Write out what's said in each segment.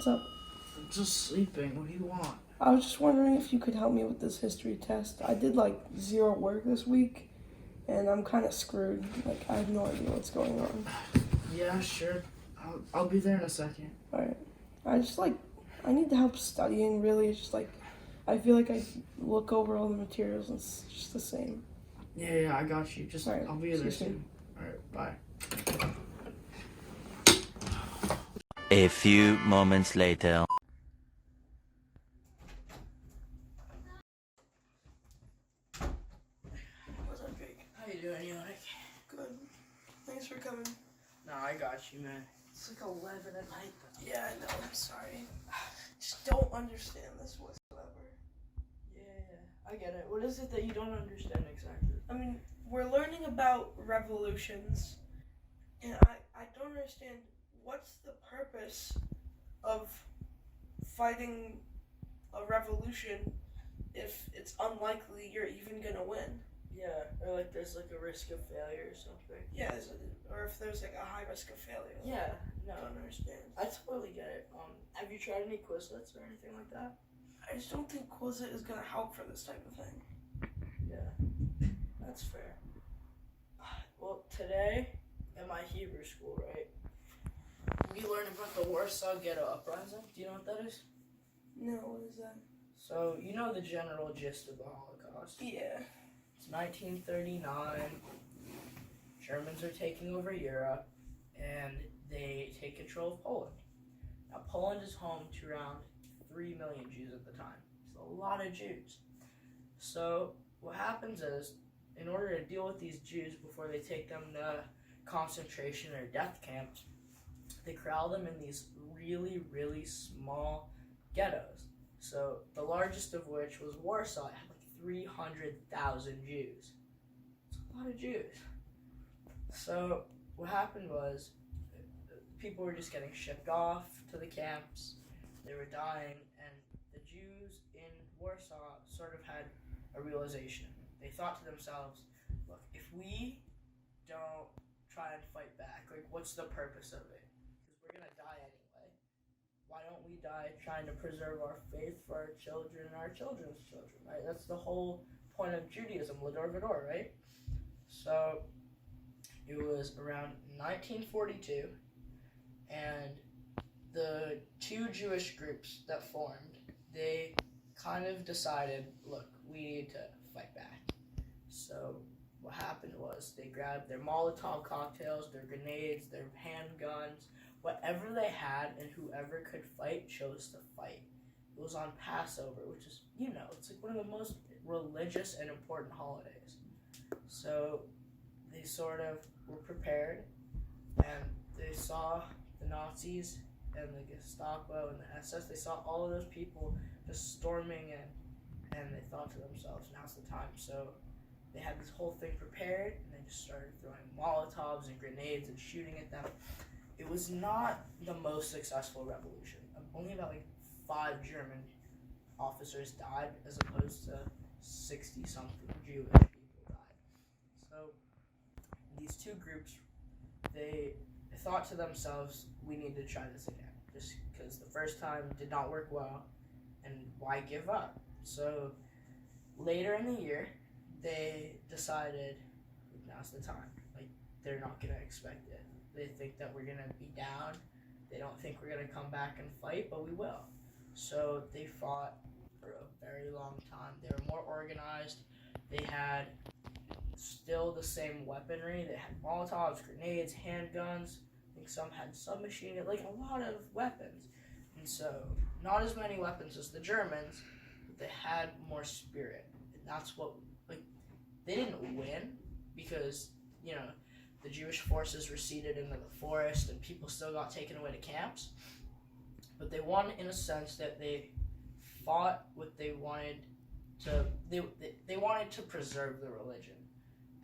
What's up? I'm just sleeping. What do you want? I was just wondering if you could help me with this history test. I did like zero work this week, and I'm kind of screwed. Like, I have no idea what's going on. Yeah, sure. I'll be there in a second. Alright. I need to help studying, really. It's just like, I feel like I look over all the materials and it's just the same. Yeah, I got you. Just, Alright, I'll be there see you soon. Alright, bye. A few moments later. What's up, Jake? How you doing, Eli? Good. Thanks for coming. No, I got you, man. It's like 11 at night. Yeah, I know. I'm sorry. Just don't understand this whatsoever. Yeah, I get it. What is it that you don't understand exactly? I mean, we're learning about revolutions, and I don't understand what's the purpose of fighting a revolution if it's unlikely you're even gonna win. Yeah, or like there's like a risk of failure or something. Yeah, or if there's like a high risk of failure. Yeah, no, I don't understand. I totally get it. Have you tried any Quizlets or anything like that? I just don't think Quizlet is gonna help for this type of thing. Yeah, that's fair. Well, today at my Hebrew school, right, we learned about the Warsaw Ghetto Uprising. Do you know what that is? No, what is that? So, you know the general gist of the Holocaust. Yeah. It's 1939. Germans are taking over Europe, and they take control of Poland. Now, Poland is home to around 3 million Jews at the time. It's a lot of Jews. So, what happens is, in order to deal with these Jews before they take them to concentration or death camps, they corral them in these really, really small ghettos. So, the largest of which was Warsaw. It had like 300,000 Jews. It's a lot of Jews. So, what happened was, people were just getting shipped off to the camps. They were dying, and the Jews in Warsaw sort of had a realization. They thought to themselves, look, if we don't try and fight back, like, what's the purpose of it? Because we're going to die anyway. Why don't we die trying to preserve our faith for our children and our children's children, right? That's the whole point of Judaism, Lador Vador, right? So, it was around 1942, and the two Jewish groups that formed, they kind of decided, look, we need to fight back. So what happened was they grabbed their Molotov cocktails, their grenades, their handguns, whatever they had, and whoever could fight chose to fight. It was on Passover, which is, it's like one of the most religious and important holidays. So they sort of were prepared, and they saw the Nazis and the Gestapo and the SS. They saw all of those people just storming in, and they thought to themselves, now's the time. So they had this whole thing prepared, and they just started throwing Molotovs and grenades and shooting at them. It was not the most successful revolution. Only about 5 German officers died, as opposed to 60-something Jewish people died. So these two groups, they thought to themselves, we need to try this again, just because the first time did not work well, and why give up? So later in the year, they decided, now's the time. Like, they're not going to expect it. They think that we're going to be down. They don't think we're going to come back and fight, but we will. So they fought for a very long time. They were more organized. They had still the same weaponry. They had Molotovs, grenades, handguns. I think some had submachine guns, like a lot of weapons. And so, not as many weapons as the Germans, but they had more spirit. And that's what, they didn't win because, the Jewish forces receded into the forest and people still got taken away to camps. But they won in a sense that they fought what they wanted to, they wanted to preserve the religion.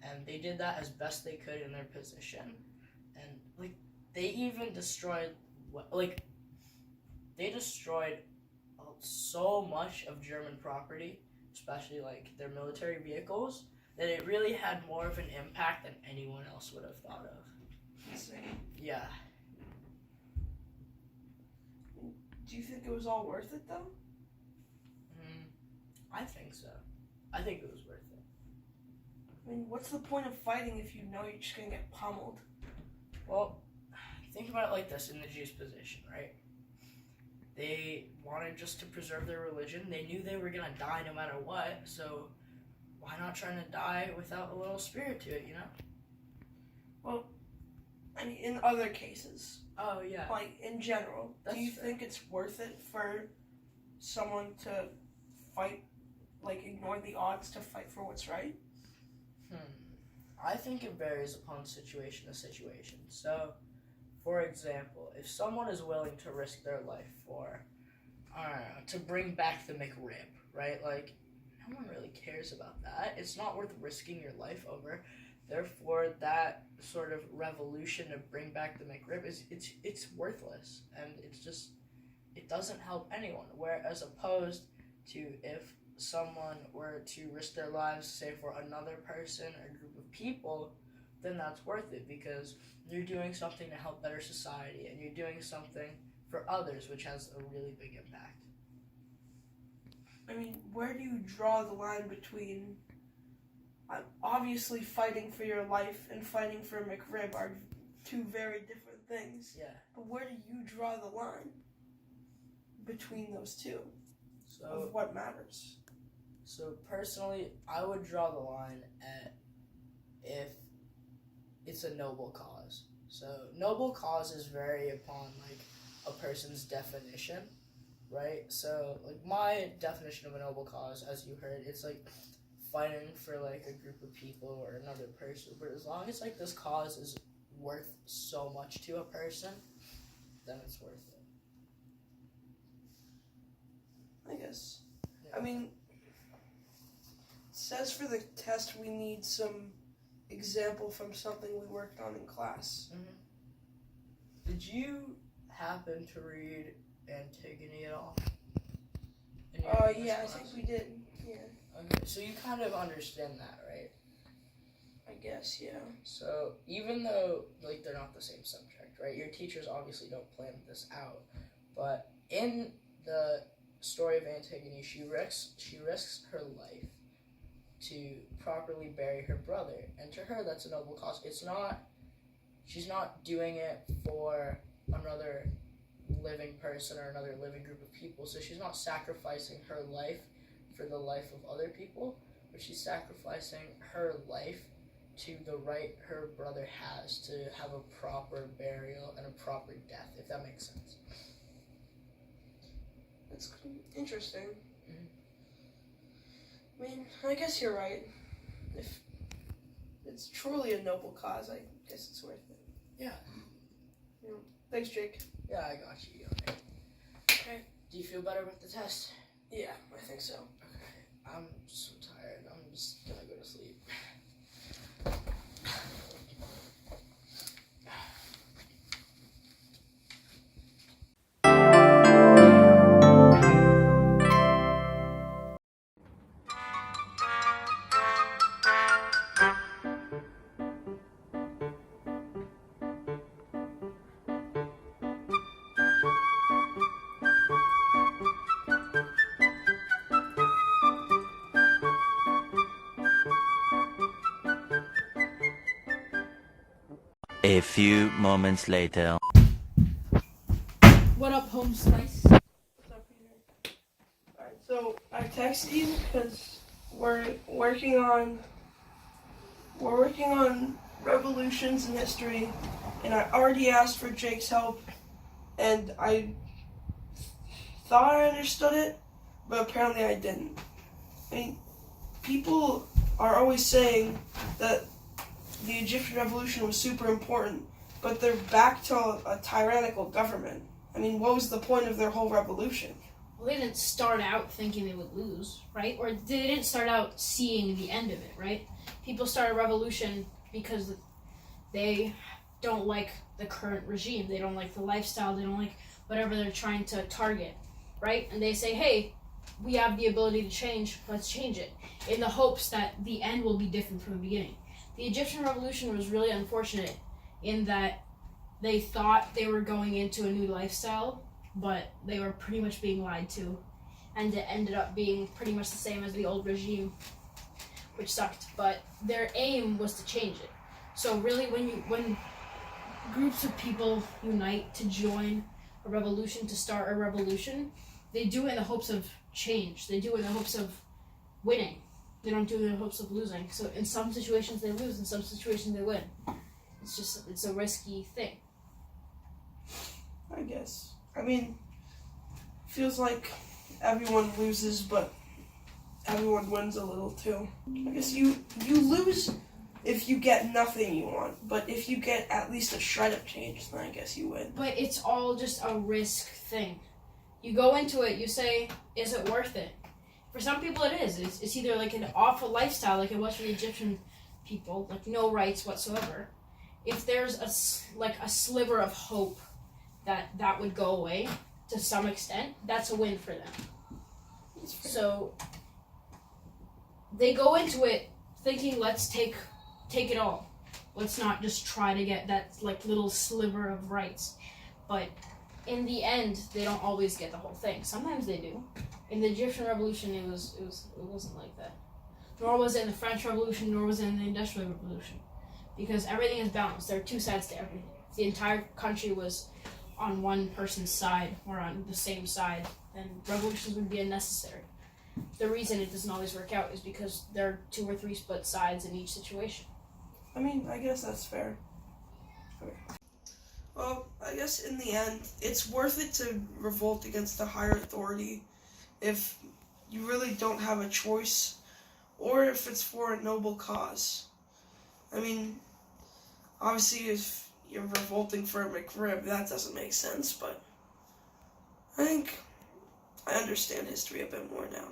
And they did that as best they could in their position. And, they even destroyed, so much of German property, especially, their military vehicles, that it really had more of an impact than anyone else would have thought of. Insane. Yeah. do you think it was all worth it though? I think so. I think it was worth it. I mean, what's the point of fighting if you know you're just gonna get pummeled? Well, think about it like this in the Jews' position, right? They wanted just to preserve their religion. They knew they were gonna die no matter what, so why not try to die without a little spirit to it, you know? Well, I mean, in other cases, Oh, yeah. like in general, That's do you fair. think it's worth it for someone to fight, like ignore the odds to fight for what's right? I think it varies upon situation to situation. So, for example, if someone is willing to risk their life for, I don't know, to bring back the McRib, right? Like, no one really cares about that. It's not worth risking your life over. Therefore, that sort of revolution to bring back the McRib it's worthless, and it doesn't help anyone. Whereas opposed to if someone were to risk their lives, say for another person or group of people, then that's worth it because you're doing something to help better society and you're doing something for others, which has a really big impact. I mean, where do you draw the line between obviously fighting for your life and fighting for McRib are two very different things. Yeah. But where do you draw the line between those two So of what matters? So personally, I would draw the line at if it's a noble cause. So noble causes vary upon like a person's definition, right? So like my definition of a noble cause, as you heard, it's like fighting for like a group of people or another person. But as long as like this cause is worth so much to a person, then it's worth it. I guess. Yeah. I mean, it says for the test we need some example from something we worked on in class. Did you happen to read Antigone at all? Yeah, I think we did. Yeah, Okay, so you kind of understand that, right? I guess, yeah. So even though like they're not the same subject, right? Your teachers obviously don't plan this out, but in the story of Antigone, she risks her life to properly bury her brother, and to her that's a noble cause. She's not doing it for another living person or another living group of people, so she's not sacrificing her life for the life of other people, but she's sacrificing her life to the right her brother has to have a proper burial and a proper death, if that makes sense. That's interesting. Mhm. I mean, I guess you're right. If it's truly a noble cause, I guess it's worth it. Yeah. Thanks, Jake. Yeah, I got you. Okay. Do you feel better about the test? Yeah, I think so. Okay. I'm so tired. I'm just gonna go to sleep. A few moments later. What up, home slice? What's up, Peter? Alright, so I texted you because we're working on revolutions in history, and I already asked for Jake's help, and I thought I understood it, but apparently I didn't. I mean, people are always saying that the Egyptian revolution was super important, but they're back to a tyrannical government. I mean, what was the point of their whole revolution? Well, they didn't start out thinking they would lose, right? Or they didn't start out seeing the end of it, right? People start a revolution because they don't like the current regime. They don't like the lifestyle. They don't like whatever they're trying to target, right? And they say, hey, we have the ability to change. Let's change it, in the hopes that the end will be different from the beginning. The Egyptian revolution was really unfortunate in that they thought they were going into a new lifestyle, but they were pretty much being lied to, and it ended up being pretty much the same as the old regime, which sucked. But their aim was to change it. So really, when groups of people unite to join a revolution, to start a revolution, they do it in the hopes of change. They do it in the hopes of winning. They don't do it in the hopes of losing. So in some situations they lose, in some situations they win. It's a risky thing. I guess. I mean, feels like everyone loses, but everyone wins a little too. I guess you lose if you get nothing you want, but if you get at least a shred of change, then I guess you win. But it's all just a risk thing. You go into it, you say, is it worth it? For some people it is. It's either like an awful lifestyle, like it was for the Egyptian people, like no rights whatsoever. If there's a sliver of hope that would go away to some extent, that's a win for them. So they go into it thinking, let's take it all. Let's not just try to get that like little sliver of rights. But in the end, they don't always get the whole thing. Sometimes they do. In the Egyptian Revolution, it wasn't like that. Nor was it in the French Revolution, nor was it in the Industrial Revolution. Because everything is balanced. There are two sides to everything. If the entire country was on one person's side or on the same side, then revolutions would be unnecessary. The reason it doesn't always work out is because there are 2 or 3 split sides in each situation. I mean, I guess that's fair. Okay. Well, I guess in the end, it's worth it to revolt against a higher authority if you really don't have a choice, or if it's for a noble cause. I mean, obviously if you're revolting for a McRib, that doesn't make sense, but I think I understand history a bit more now.